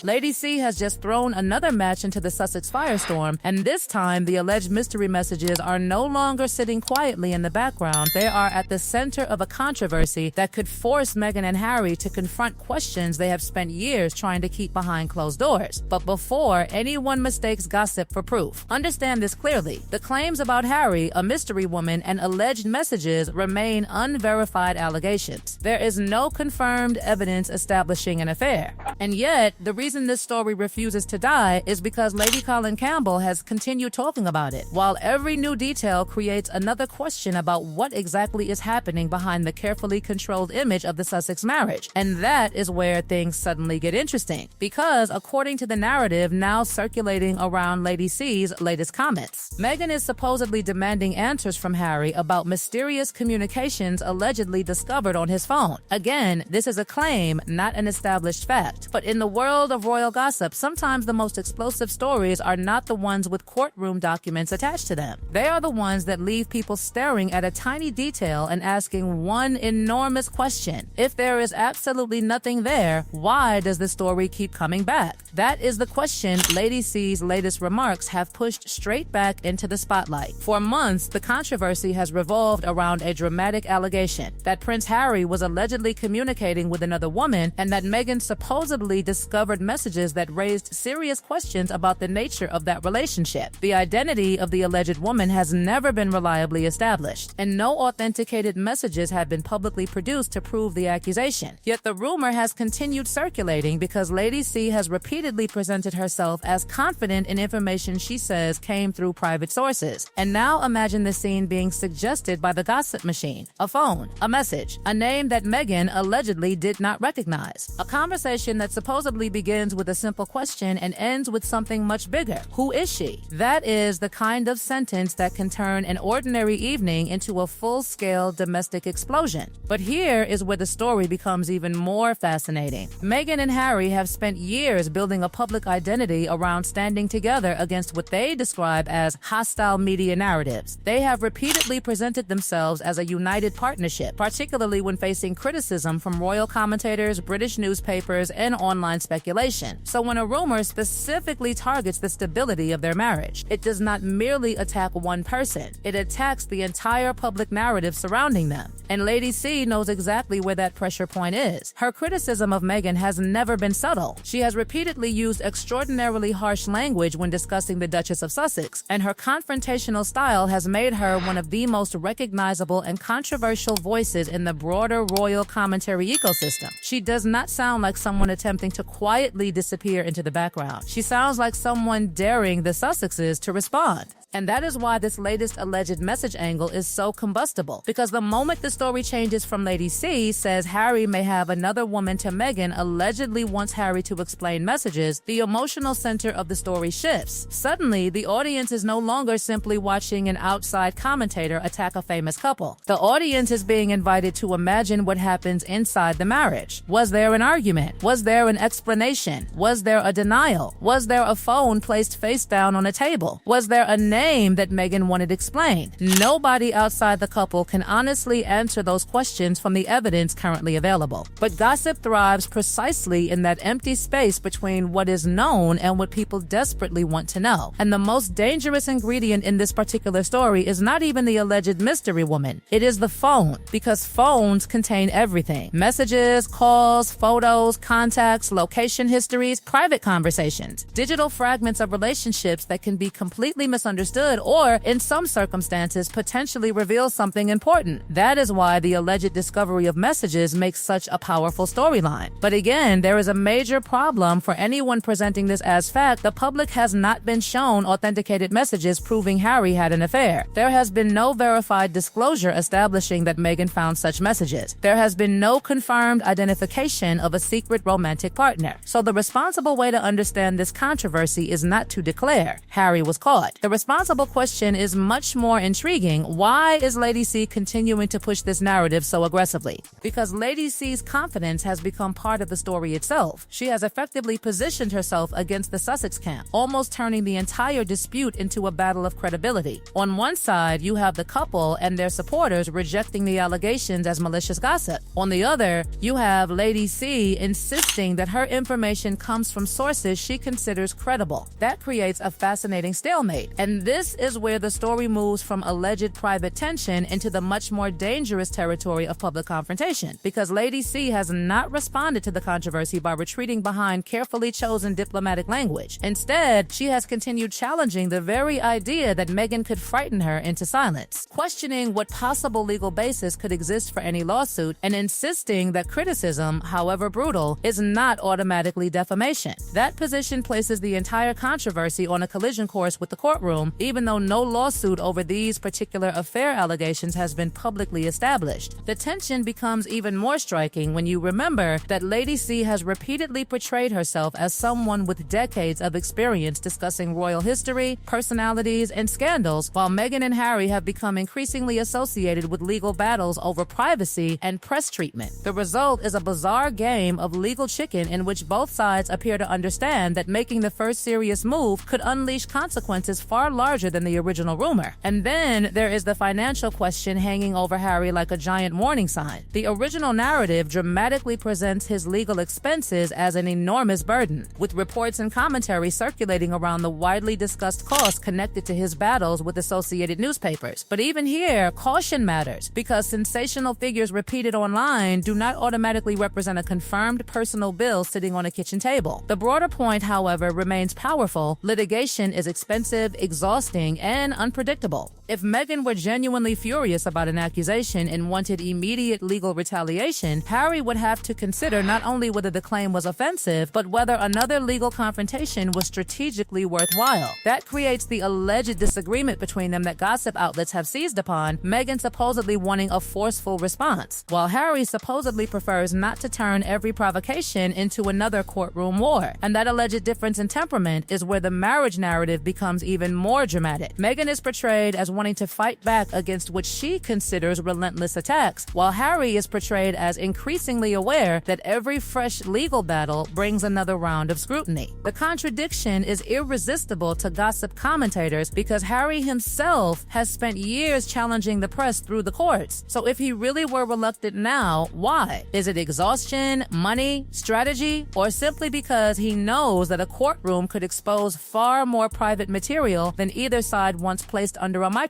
Lady C has just thrown another match into the Sussex firestorm, and this time the alleged mystery messages are no longer sitting quietly in the background. They are at the center of a controversy that could force Meghan and Harry to confront questions they have spent years trying to keep behind closed doors. But before anyone mistakes gossip for proof, understand this clearly. The claims about Harry, a mystery woman, and alleged messages remain unverified allegations. There is no confirmed evidence establishing an affair. And yet, the reason this story refuses to die is because Lady Colin Campbell has continued talking about it, while every new detail creates another question about what exactly is happening behind the carefully controlled image of the Sussex marriage. And that is where things suddenly get interesting, because according to the narrative now circulating around Lady C's latest comments, Meghan is supposedly demanding answers from Harry about mysterious communications allegedly discovered on his phone. Again, this is a claim, not an established fact. But in the world of royal gossip, sometimes the most explosive stories are not the ones with courtroom documents attached to them. They are the ones that leave people staring at a tiny detail and asking one enormous question. If there is absolutely nothing there, why does the story keep coming back? That is the question Lady C's latest remarks have pushed straight back into the spotlight. For months, the controversy has revolved around a dramatic allegation that Prince Harry was allegedly communicating with another woman and that Meghan supposedly discovered messages that raised serious questions about the nature of that relationship. The identity of the alleged woman has never been reliably established, and no authenticated messages have been publicly produced to prove the accusation. Yet the rumor has continued circulating because Lady C has repeatedly presented herself as confident in information she says came through private sources. And now imagine the scene being suggested by the gossip machine: a phone, a message, a name that Meghan allegedly did not recognize. A conversation that supposedly begins with a simple question and ends with something much bigger. Who is she? That is the kind of sentence that can turn an ordinary evening into a full-scale domestic explosion. But here is where the story becomes even more fascinating. Meghan and Harry have spent years building a public identity around standing together against what they describe as hostile media narratives. They have repeatedly presented themselves as a united partnership, particularly when facing criticism from royal commentators, British newspapers, and online speculation. So when a rumor specifically targets the stability of their marriage, it does not merely attack one person, it attacks the entire public narrative surrounding them. And Lady C knows exactly where that pressure point is. Her criticism of Meghan has never been subtle. She has repeatedly used extraordinarily harsh language when discussing the Duchess of Sussex, and her confrontational style has made her one of the most recognizable and controversial voices in the broader royal commentary ecosystem. She does not sound like someone attempting to quietly disappear into the background. She sounds like someone daring the Sussexes to respond. And that is why this latest alleged message angle is so combustible. Because the moment the story changes from Lady C says Harry may have another woman to Meghan allegedly wants Harry to explain messages, the emotional center of the story shifts. Suddenly, the audience is no longer simply watching an outside commentator attack a famous couple. The audience is being invited to imagine what happens inside the marriage. Was there an argument? Was there an explanation? Was there a denial? Was there a phone placed face down on a table? Was there a name that Meghan wanted explained? Nobody outside the couple can honestly answer those questions from the evidence currently available. But gossip thrives precisely in that empty space between what is known and what people desperately want to know. And the most dangerous ingredient in this particular story is not even the alleged mystery woman. It is the phone, because phones contain everything: messages, calls, photos, contacts, location histories, private conversations, digital fragments of relationships that can be completely misunderstood or, in some circumstances, potentially reveal something important. That is why the alleged discovery of messages makes such a powerful storyline. But again, there is a major problem for anyone presenting this as fact. The public has not been shown authenticated messages proving Harry had an affair. There has been no verified disclosure establishing that Meghan found such messages. There has been no confirmed identification of a secret romantic partner. So the responsible way to understand this controversy is not to declare Harry was caught. The responsible responsible question is much more intriguing. Why is Lady C continuing to push this narrative so aggressively? Because Lady C's confidence has become part of the story itself. She has effectively positioned herself against the Sussex camp, almost turning the entire dispute into a battle of credibility. On one side, you have the couple and their supporters rejecting the allegations as malicious gossip. On the other, you have Lady C insisting that her information comes from sources she considers credible. That creates a fascinating stalemate. And this is where the story moves from alleged private tension into the much more dangerous territory of public confrontation. Because Lady C has not responded to the controversy by retreating behind carefully chosen diplomatic language. Instead, she has continued challenging the very idea that Meghan could frighten her into silence, questioning what possible legal basis could exist for any lawsuit, and insisting that criticism, however brutal, is not automatically defamation. That position places the entire controversy on a collision course with the courtroom, even though no lawsuit over these particular affair allegations has been publicly established. The tension becomes even more striking when you remember that Lady C has repeatedly portrayed herself as someone with decades of experience discussing royal history, personalities, and scandals, while Meghan and Harry have become increasingly associated with legal battles over privacy and press treatment. The result is a bizarre game of legal chicken in which both sides appear to understand that making the first serious move could unleash consequences far larger than the original rumor. And then there is the financial question hanging over Harry like a giant warning sign. The original narrative dramatically presents his legal expenses as an enormous burden, with reports and commentary circulating around the widely discussed costs connected to his battles with associated newspapers. But even here, caution matters, because sensational figures repeated online do not automatically represent a confirmed personal bill sitting on a kitchen table. The broader point, however, remains powerful. Litigation is expensive, exhausting, and unpredictable. If Meghan were genuinely furious about an accusation and wanted immediate legal retaliation, Harry would have to consider not only whether the claim was offensive, but whether another legal confrontation was strategically worthwhile. That creates the alleged disagreement between them that gossip outlets have seized upon, Meghan supposedly wanting a forceful response, while Harry supposedly prefers not to turn every provocation into another courtroom war. And that alleged difference in temperament is where the marriage narrative becomes even more dramatic. Meghan is portrayed as wanting to fight back against what she considers relentless attacks, while Harry is portrayed as increasingly aware that every fresh legal battle brings another round of scrutiny. The contradiction is irresistible to gossip commentators because Harry himself has spent years challenging the press through the courts. So if he really were reluctant now, why? Is it exhaustion, money, strategy, or simply because he knows that a courtroom could expose far more private material than either side once placed under a microscope?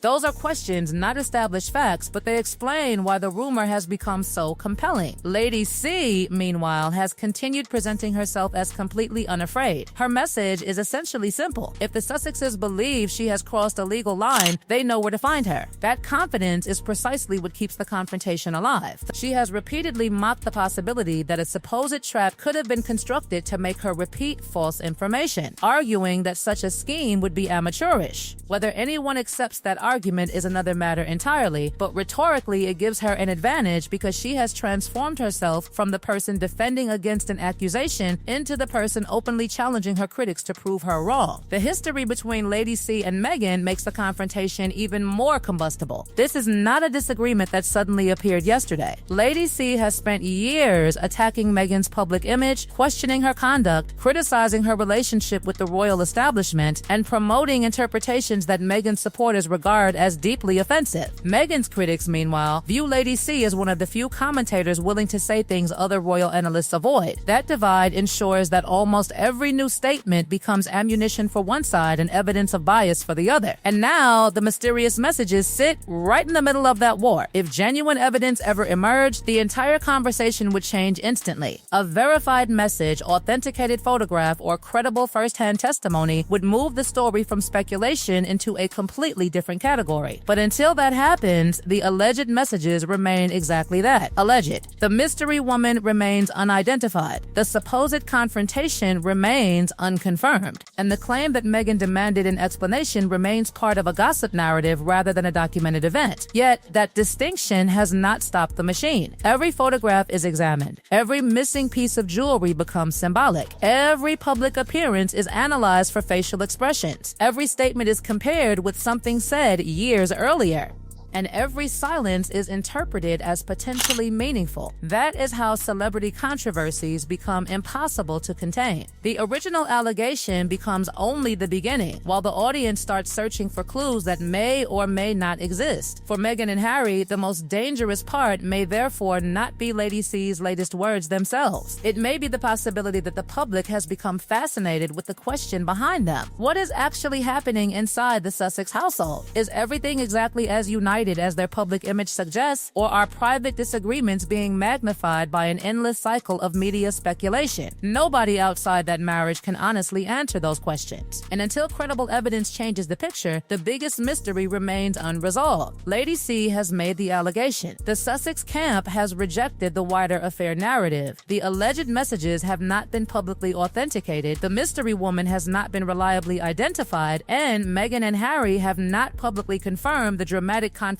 Those are questions, not established facts, but they explain why the rumor has become so compelling. Lady C, meanwhile, has continued presenting herself as completely unafraid. Her message is essentially simple. If the Sussexes believe she has crossed a legal line, they know where to find her. That confidence is precisely what keeps the confrontation alive. She has repeatedly mocked the possibility that a supposed trap could have been constructed to make her repeat false information, arguing that such a scheme would be amateurish. Whether anyone accepts that argument is another matter entirely, but rhetorically it gives her an advantage because she has transformed herself from the person defending against an accusation into the person openly challenging her critics to prove her wrong. The history between Lady C and Meghan makes the confrontation even more combustible. This is not a disagreement that suddenly appeared yesterday. Lady C has spent years attacking Meghan's public image, questioning her conduct, criticizing her relationship with the royal establishment, and promoting interpretations that Meghan's supporters regard as deeply offensive. Meghan's critics, meanwhile, view Lady C as one of the few commentators willing to say things other royal analysts avoid. That divide ensures that almost every new statement becomes ammunition for one side and evidence of bias for the other. And now, the mysterious messages sit right in the middle of that war. If genuine evidence ever emerged, the entire conversation would change instantly. A verified message, authenticated photograph, or credible first-hand testimony would move the story from speculation into a completely different category. But until that happens, the alleged messages remain exactly that, alleged. The mystery woman remains unidentified. The supposed confrontation remains unconfirmed. And the claim that Meghan demanded an explanation remains part of a gossip narrative rather than a documented event. Yet, that distinction has not stopped the machine. Every photograph is examined. Every missing piece of jewelry becomes symbolic. Every public appearance is analyzed for facial expressions. Every Every statement is compared with something said years earlier, and every silence is interpreted as potentially meaningful. That is how celebrity controversies become impossible to contain. The original allegation becomes only the beginning, while the audience starts searching for clues that may or may not exist. For Meghan and Harry, the most dangerous part may therefore not be Lady C's latest words themselves. It may be the possibility that the public has become fascinated with the question behind them. What is actually happening inside the Sussex household? Is everything exactly as united as their public image suggests, or are private disagreements being magnified by an endless cycle of media speculation? Nobody outside that marriage can honestly answer those questions. And until credible evidence changes the picture, the biggest mystery remains unresolved. Lady C has made the allegation. The Sussex camp has rejected the wider affair narrative. The alleged messages have not been publicly authenticated, the mystery woman has not been reliably identified, and Meghan and Harry have not publicly confirmed the dramatic confrontation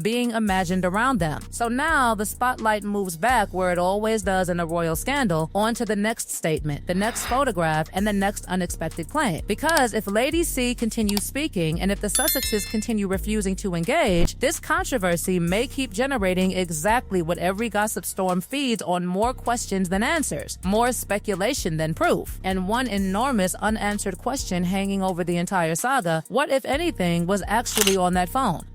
being imagined around them. So now the spotlight moves back where it always does in a royal scandal, onto the next statement, the next photograph, and the next unexpected claim. Because if Lady C continues speaking, and if the Sussexes continue refusing to engage, this controversy may keep generating exactly what every gossip storm feeds on: more questions than answers, more speculation than proof. And one enormous unanswered question hanging over the entire saga: what, if anything, was actually on that phone?